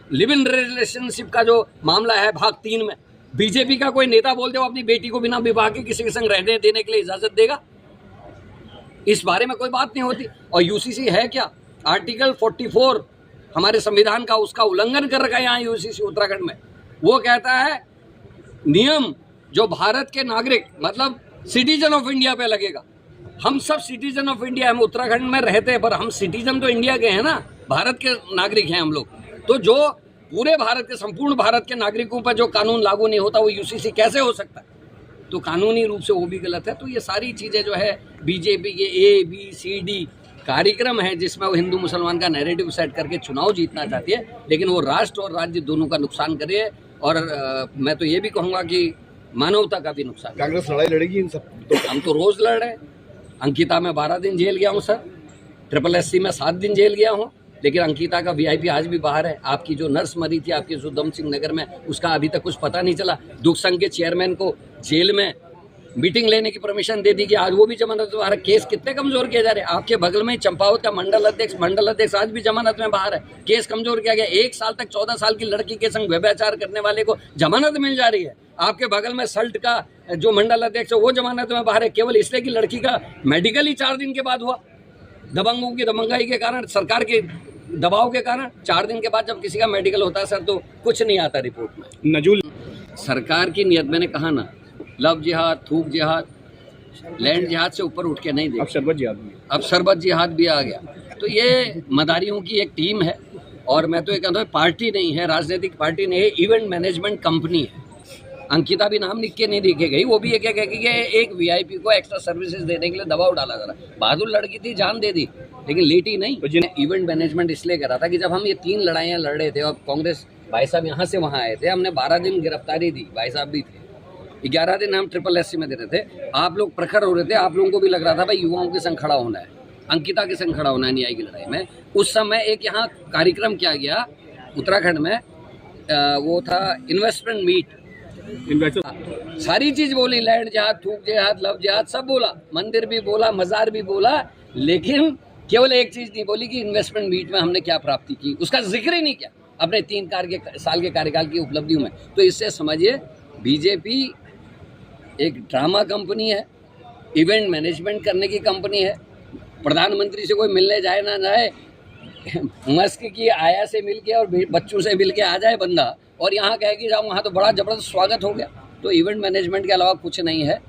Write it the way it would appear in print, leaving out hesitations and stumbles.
Live in relationship का जो मामला है भाग 3 में, बीजेपी का कोई नेता बोलते हो अपनी बेटी को बिना विवाह के किसी के संग रहने देने के लिए इजाजत देगा? इस बारे में कोई बात नहीं होती। और यूसीसी है क्या? आर्टिकल 44 हमारे संविधान का, उसका उल्लंघन कर रखा है यहाँ यूसीसी उत्तराखंड में। वो कहता है नियम जो भारत के नागरिक मतलब सिटीजन ऑफ इंडिया पे लगेगा। हम सब सिटीजन ऑफ इंडिया, हम उत्तराखंड में रहते हैं पर हम सिटीजन तो इंडिया के हैं ना, भारत के नागरिक हैं हम लोग। तो जो पूरे भारत के, संपूर्ण भारत के नागरिकों पर जो कानून लागू नहीं होता वो यूसीसी कैसे हो सकता है? तो कानूनी रूप से वो भी गलत है। तो ये सारी चीज़ें जो है बीजेपी के ABCD कार्यक्रम है जिसमें वो हिंदू मुसलमान का नैरेटिव सेट करके चुनाव जीतना चाहती है, लेकिन वो राष्ट्र और राज्य दोनों का नुकसान कर रही है। और मैं तो ये भी कहूँगा कि मानवता का भी नुकसान। कांग्रेस लड़ाई लड़ेगी इन सब तो हम तो रोज लड़ रहे हैं। अंकिता में 12 दिन जेल गया हूँ सर, SSSC में 7 दिन जेल गया हूँ, लेकिन अंकिता का VIP आज भी बाहर है। आपकी जो नर्स मरी थी आपके उधम सिंह नगर में, उसका अभी तक कुछ पता नहीं चला। दुख संघ के चेयरमैन को जेल में मीटिंग लेने की परमिशन दे दी कि आज वो भी जमानत में बाहर है। केस कितने कमजोर किए जा रहे हैं। आपके बगल में चंपावत का मंडल अध्यक्ष आज भी जमानत में बाहर है। केस कमजोर किया गया। 1 साल तक 14 साल की लड़की के संग व्यभिचार करने वाले को जमानत मिल जा रही है। आपके बगल में सल्ट का जो मंडल अध्यक्ष है वो जमानत में बाहर है, केवल इसलिए कि लड़की का मेडिकल ही 4 दिन के बाद हुआ। दबंगों की दबंगाई के कारण, सरकार के दबाव के कारण 4 दिन के बाद जब किसी का मेडिकल होता है सर तो कुछ नहीं आता रिपोर्ट में। नजुल सरकार की नियत, मैंने कहा ना, लव जिहाद, थूक जिहाद, लैंड जिहाद से ऊपर उठ के नहीं देखी। अब शरबत जिहाद भी आ गया। तो ये मदारियों की एक टीम है। और मैं तो ये कहता हूँ पार्टी नहीं है, राजनीतिक पार्टी नहीं है, इवेंट मैनेजमेंट कंपनी है। अंकिता भी नाम लिख के नहीं देखे गई, वो भी ये कह कि एक VIP को एक्स्ट्रा सर्विसेज देने के लिए दबाव डाला जा रहा। बहादुर लड़की थी, जान दे दी, लेकिन लेटी नहीं। तो जिन्हें इवेंट मैनेजमेंट इसलिए करा था कि जब हम ये 3 लड़ाइयाँ लड़ रहे थे और कांग्रेस भाई साहब यहाँ से वहाँ आए थे, हमने 12 दिन गिरफ्तारी दी, भाई साहब भी थे, 11 दिन हम SSSC में दे रहे थे। आप लोग प्रखर हो रहे थे, आप लोगों को भी लग रहा था भाई युवाओं के संग खड़ा होना है, अंकिता के संग खड़ा होना है न्याय की लड़ाई में। उस समय एक यहाँ कार्यक्रम किया गया उत्तराखंड में, वो था इन्वेस्टमेंट मीट। सारी चीज बोली, लैंड जिहाद, थूक जिहाद, लव जिहाद, सब बोला, मंदिर भी बोला, मजार भी बोला, लेकिन केवल एक चीज नहीं बोली कि इन्वेस्टमेंट मीट में हमने क्या प्राप्ति की, उसका जिक्र ही नहीं किया अपने 3 साल के कार्यकाल की उपलब्धियों में। तो इससे समझिए बीजेपी एक ड्रामा कंपनी है, इवेंट मैनेजमेंट करने की कंपनी है। प्रधानमंत्री से कोई मिलने जाए ना जाए, मस्क की आया से मिल के और बच्चों से मिल के आ जाए बंदा, और यहाँ कहे कि जाओ वहाँ तो बड़ा जबरदस्त स्वागत हो गया। तो इवेंट मैनेजमेंट के अलावा कुछ नहीं है।